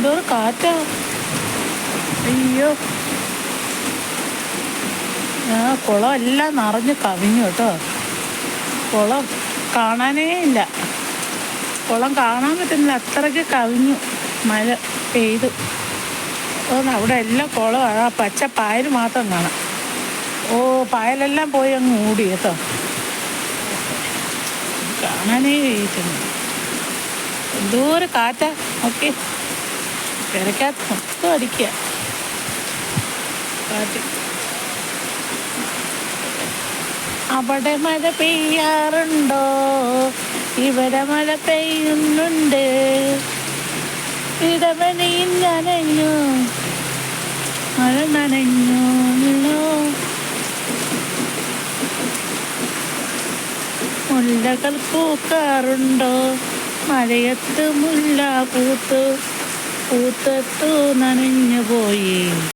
എന്തോ കാറ്റാ. അയ്യോ, കുളം എല്ലാം നിറഞ്ഞ് കവിഞ്ഞു കേട്ടോ. കുളം കാണാനേ ഇല്ല, കുളം കാണാൻ പറ്റുന്നില്ല, അത്രയ്ക്ക് കവിഞ്ഞു മഴ പെയ്തു. അവിടെ എല്ലാം കുളമാണ്, ആ പച്ച പായൽ മാത്രം കാണാം. പായലെല്ലാം പോയി അങ്ങ് മൂടി കേട്ടോ, കാണാനേ കഴിക്കുന്നു. എന്തോ ഒരു കാറ്റാ. ഓക്കെ, പെരക്കകത്ത് മൊത്തം അടിക്കുക കാറ്റ്. അവിടെ മഴ പെയ്യാറുണ്ടോ? ഇവിടെ മഴ പെയ്യുന്നുണ്ട്. ഇടവനയിൽ നനഞ്ഞു, മഴ നനഞ്ഞു. മുല്ലകൾ പൂക്കാറുണ്ടോ? മഴയത്ത് മുല്ല പൂത്തു പൂത്തത്തു നനഞ്ഞു പോയി.